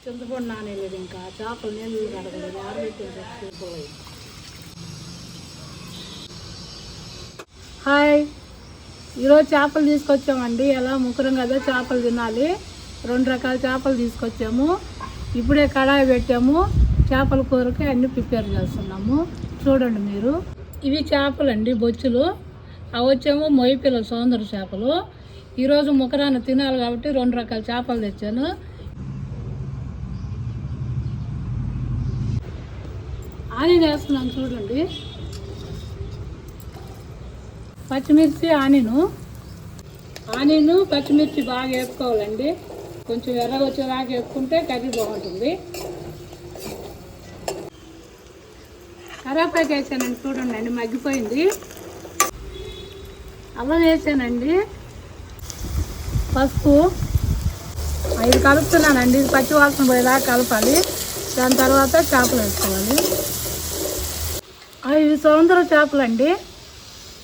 చింతపండు నానేలేదు, ఇంకా చేపలు నీళ్ళు కడగలేదు, ఆరబెట్టింది. హాయ్, ఈరోజు చేపలు తీసుకొచ్చామండి. ఎలా ముగ్గురం కదా చేపలు తినాలి. 2 రకాల చేపలు తీసుకొచ్చాము. ఇప్పుడే కడాయి పెట్టాము. చేపల కూరకి అన్నీ ప్రిపేర్ చేస్తున్నాము. చూడండి మీరు. ఇవి చేపలండి, బొచ్చులు. అవి వచ్చేమో మొయ్యి పిల్లలు, సౌందర్య చేపలు. ఈరోజు ముక్కరాన్ని తినాలి కాబట్టి 2 రకాల చేపలు తెచ్చాను. ఆనియన్ వేస్తున్నాను చూడండి. పచ్చిమిర్చి, ఆనియన్ పచ్చిమిర్చి బాగా వేపుకోవాలండి. కొంచెం ఎర్రగా వచ్చేలాగా వేపుకుంటే కర్రీ బాగుంటుంది. కరివేపాకు వేసానండి చూడండి అండి, మగ్గిపోయింది. అల్లం వేసానండి. పసుపు. ఇది కలుపుతున్నానండి. పచ్చి వాసన పోయేలాగా కలపాలి. దాని తర్వాత చేపలు వేసుకోవాలి. ఇవి సౌందర్య చేపలు అండి,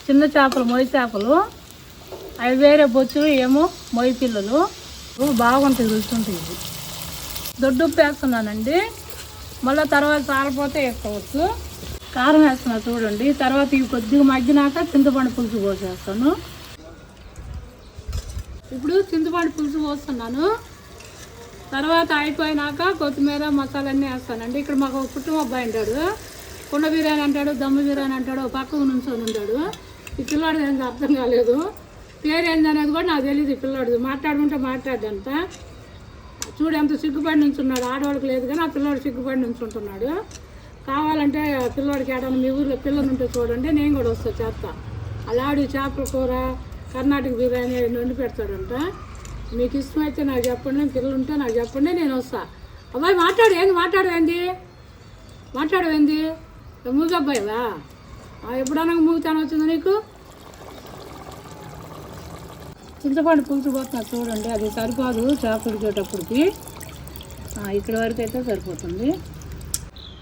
చిన్న చేపలు, మొయ్యి చేపలు. అవి వేరే బొచ్చులు, ఏమో మొయ్యి పిల్లలు. బాగుంటాయి, రుచి ఉంటుంది. దొడ్డుప్పు వేస్తున్నానండి. మళ్ళీ తర్వాత సారపోతే వేసుకోవచ్చు. కారం వేస్తున్నా చూడండి. తర్వాత ఇవి కొద్దిగా మగ్గినాక చింతపండు పులుసు పోసేస్తాను. ఇప్పుడు చింతపండు పులుసు పోస్తున్నాను. తర్వాత అయిపోయినాక కొత్తిమీర, మసాలన్నీ వేస్తానండి. ఇక్కడ మాకు కుటుంబ అబ్బాయి ఉంటాడు. కుండ బిర్యానీ అంటాడు, దమ్ము బిర్యానీ అంటాడు, పక్కకు నుంచొని ఉంటాడు. ఈ పిల్లాడు ఏంది అర్థం కాలేదు. పేరు ఏందనేది కూడా నాకు తెలియదు. ఈ పిల్లాడు మాట్లాడుకుంటే మాట్లాడంట. చూడు ఎంత సిగ్గుపడి నుంచున్నాడు. ఆడవాళ్ళకి లేదు కానీ ఆ పిల్లాడు సిగ్గుపడి నుంచుంటున్నాడు. కావాలంటే పిల్లాడికి ఏడన్నా మీ ఊళ్ళో పిల్లలు ఉంటే చూడండి, నేను కూడా వస్తా చేస్తా. అలాడి చేపల కూర, కర్ణాటక బిర్యానీ వండి పెడతాడంట. మీకు ఇష్టమైతే నాకు చెప్పండి, పిల్లలు ఉంటే నాకు చెప్పండి, నేను వస్తా. అబ్బాయి మాట్లాడవేంది మూగ అబ్బాయివా? ఎప్పుడన్నా మూగుతాను వచ్చింది నీకు? చింతపండు పులుసు పోతున్నా చూడండి. అది సరిపోదు చేపలు ఉడికేటప్పటికి. ఇక్కడ వరకు అయితే సరిపోతుంది.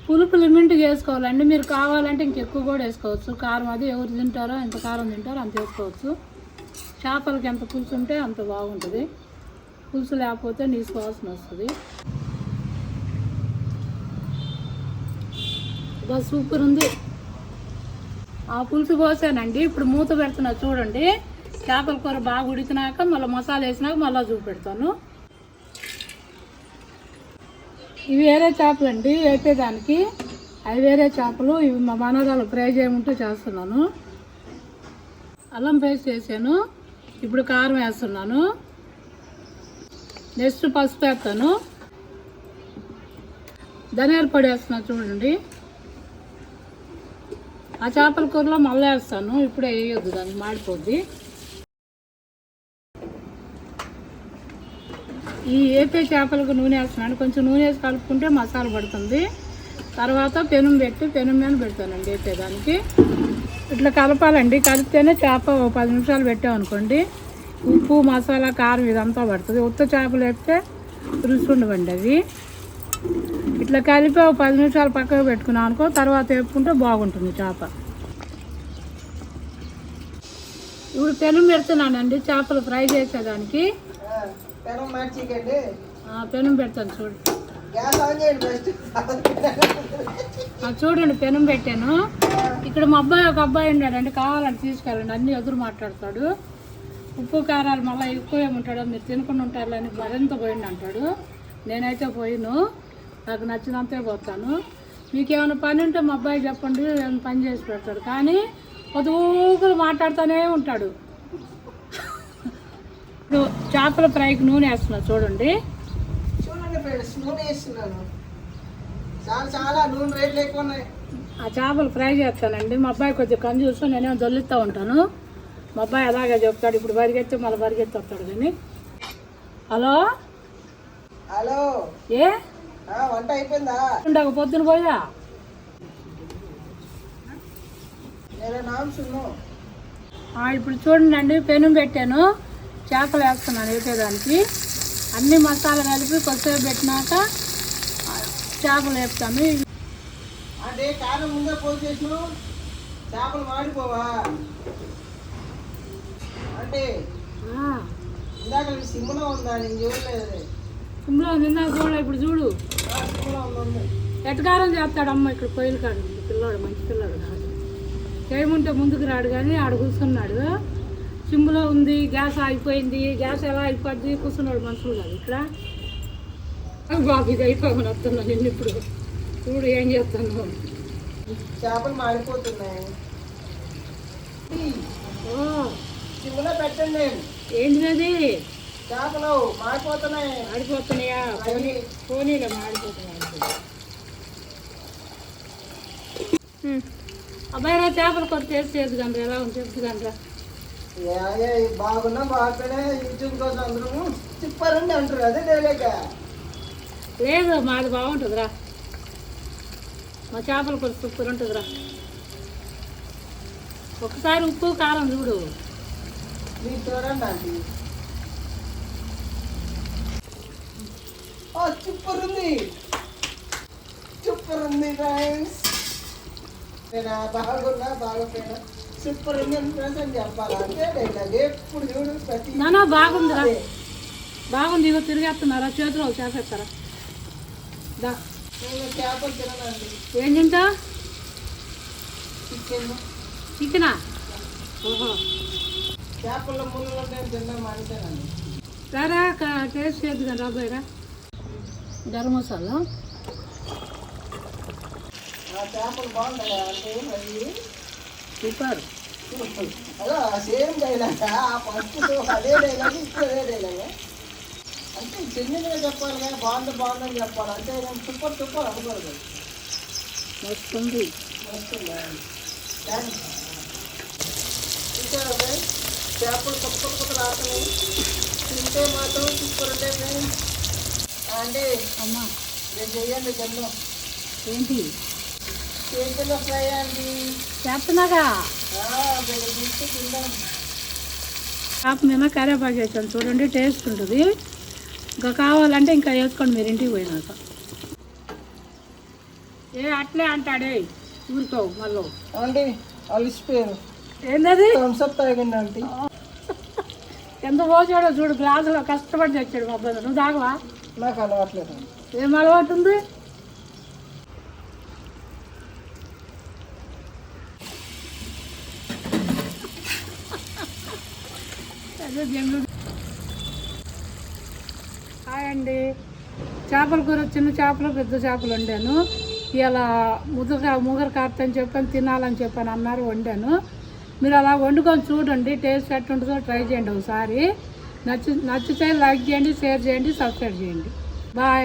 పులుపు లిమిట్ చేసుకోవాలండి. మీరు కావాలంటే ఇంకెక్కువ కూడా వేసుకోవచ్చు. కారం అది ఎవరు తింటారో, ఎంత కారం తింటారో అంత వేసుకోవచ్చు. చేపలకి ఎంత పులుసు ఉంటే అంత బాగుంటుంది. పులుసు లేకపోతే నీసు వాసన వస్తుంది. బాగా సూపర్ ఉంది. ఆ పులుసు పోసానండి. ఇప్పుడు మూత పెడుతున్నా చూడండి. చేపల కూర బాగా ఉడికినాక మళ్ళీ మసాలా వేసినాక మళ్ళీ చూపెడతాను. ఇవి వేరే చేపలు అండి వేపేదానికి. అవి వేరే చేపలు. ఇవి మా మనరాలు ఫ్రై చేయమంటూ చేస్తున్నాను. అల్లం పేస్ట్ వేసాను. ఇప్పుడు కారం వేస్తున్నాను. నెక్స్ట్ పసుపు వేస్తాను. ధనియాల పొడి వేస్తున్నాను చూడండి. ఆ చేపల కూరలో మళ్ళీ వేస్తాను. ఇప్పుడే వేయొద్దు, దానికి మాడిపోద్ది. ఈ వేపే చేపలకు నూనె వేస్తున్నాను. కొంచెం నూనె వేసి కలుపుకుంటే మసాలా పడుతుంది. తర్వాత పెనం మీద పెడతానండి వేపేదానికి. ఇట్లా కలపాలండి. కలిపితేనే చేప 10 నిమిషాలు పెట్టామనుకోండి, ఉప్పు, మసాలా, కారం ఇదంతా పడుతుంది. ఉత్త చేపలు వేస్తే రుచి ఉండవండి అవి. ఇట్లా కలిపి 10 నిమిషాలు పక్కకు పెట్టుకున్నాం అనుకో, తర్వాత వేపుకుంటే బాగుంటుంది చేప. ఇప్పుడు పెనం పెడుతున్నానండి చేపలు ఫ్రై చేసేదానికి. పెనం పెడతాను చూడండి. చూడండి పెనం పెట్టాను. ఇక్కడ మా ఒక అబ్బాయి ఉన్నాడండి, కావాలని తీసుకెళ్ళండి. అన్నీ ఎదురు మాట్లాడతాడు. ఉప్పు కారాలు మళ్ళీ ఎక్కువ ఏముంటాడో, మీరు తినకుండా ఉంటారని మరింత పోయింది అంటాడు. నేనైతే పోయిను, నాకు నచ్చినంతే పోతాను. మీకు ఏమైనా పని ఉంటే మా అబ్బాయి చెప్పండి, ఏమైనా పని చేసి పెడతాడు. కానీ పొదుగులు మాట్లాడుతూనే ఉంటాడు. ఇప్పుడు చేపల ఫ్రైకి నూనె వేస్తున్నా చూడండి. ఆ చేపలు ఫ్రై చేస్తానండి. మా అబ్బాయి కొంచెం కంజూస్, నేనేమో జల్లుతూ ఉంటాను. మా అబ్బాయి అలాగే చెప్తాడు. ఇప్పుడు పరిగెత్తి మళ్ళీ పరిగెత్తి వస్తాడు. కానీ హలో ఏ వంట అయిపోయిందా? ఉండక పొద్దున పోయా. ఇప్పుడు చూడండి, పెనం పెట్టాను. చేపలు వేస్తున్నాను వేపేదానికి. అన్ని మసాలా కలిపి కొద్దిసేపు పెట్టినాక చేపలు వేపుతాను. అంటే కారం ముందే పోసేసిన చేపలు మాడిపోవా అంటే ఇందాక సిమ్లో ఉందా, నేను చూడలేదు. సిమ్లో నిన్న చూడ ఇప్పుడు చూడు ఎటకారం చేస్తాడమ్మ ఇక్కడ పొయ్యిలు కాడు పిల్లాడు మంచి పిల్లాడు కాదు చేయమంటే ముందుకు రాడు కానీ ఆడ కూర్చున్నాడు సిమ్లో ఉంది గ్యాస్ అయిపోయింది గ్యాస్ ఎలా అయిపోద్ది కూర్చున్నాడు మనుషులు కాదు ఇక్కడ బాబు ఇది అయిపోమని వస్తున్నా నిన్ను ఇప్పుడు చూడు ఏం చేస్తాను చేపలు మాడిపోతున్నాయి సిమ్లో పెట్టండి ఏంటిది అది చేపలు మాడిపోతున్నాయి. ఆడిపోతున్నాయా పోనీలో మాడిపోతున్నాయి అబ్బాయి రా చేపలు కొట్టి చేసేది కండ్రా ఎలా ఉంది చెప్తు కండ్రా బాగున్నా బాగుపడే యూట్యూబ్ కోసం అందరూ చెప్పారండి అంటారు అదే డైలాగ్ లేదు మాది బాగుంటుందిరా మా చేపలు కొట్టి సూపర్ ఉంటుందిరా ఒకసారి ఉప్పు కారం చూడు మీరు చూడండి ఆంటీ సూపర్ ఉంది ఫ్రెండ్స్ నేను బాగున్నా బాగోపోయినా సూపర్ ఉంది అని ఫ్రెండ్స్ అని చెప్పాలి అంటే డైలాగ్ ఎప్పుడు చూడు ప్రతి నానా బాగుందిరా బాగుంది ఇగో తిరిగేస్తున్నారా చేతిలో చేసేస్తారా దా నేను చేపలు తిననండి ఏం తింటా చికెన్ చికెనా ఓహో చేపల్లో ముళ్ళు ఉంటాయని తిన్నా మానేశానండి రారా టేస్ట్ చేద్దు కదా రాబోయరా గరం మసాలా ఆ చేపలు బాగుంటాయా అంటే అవి సూపర్ అదో సేమ్ డైలాగ్ ఫస్ట్ అదే డైలాగ్ ఇప్పుడు అదే డైలాగ్ అంటే చిన్నగా చెప్పాలి కానీ బాగుందని చెప్పాలి అంటే నేను సూపర్ అనుకోలేదు వస్తుంది వస్తుందా చూసారా ఫ్రెండ్స్ చేపలు కొత్త రాకని తింటే మాత్రం సూపర్ ఉంటాయి ఫ్రెండ్స్ అంటే అమ్మా నేను చెయ్యండి జన్మ ఏంటి చేతుల్లో ఫ్రై అండి చేస్తున్నాగా తీసుకు తిందాం చేప మీద కరివేపాకు వేసాను చూడండి టేస్ట్ ఉంటుంది ఇంకా కావాలంటే ఇంకా వేసుకోండి మీరు ఇంటికి పోయినాక అట్లే అంటాడే ఊరుకోవు మళ్ళీ అంటే అలిసిపోయారు ఏంటది థమ్స్అప్ తాగండి ఆంటీ ఎంత పోసాడో చూడు గ్లాసులో కష్టపడి తెచ్చాడు మా అబ్బాయి నువ్వు తాగవా నాకు అలవాట్లేదు ఏం అలవాటు ఉంది అదే జంగు హాయ్ అండి చేపల కూర చిన్న చేపలు పెద్ద చేపలు వండాను ఇలా ముగర కాపుతని చెప్పని తినాలని చెప్పని అన్నారు వండాను మీరు అలా వండుకొని చూడండి టేస్ట్ ఎట్టుంటుందో ట్రై చేయండి ఒకసారి నచ్చితే లైక్ చేయండి షేర్ చేయండి సబ్స్క్రైబ్ చేయండి బాయ్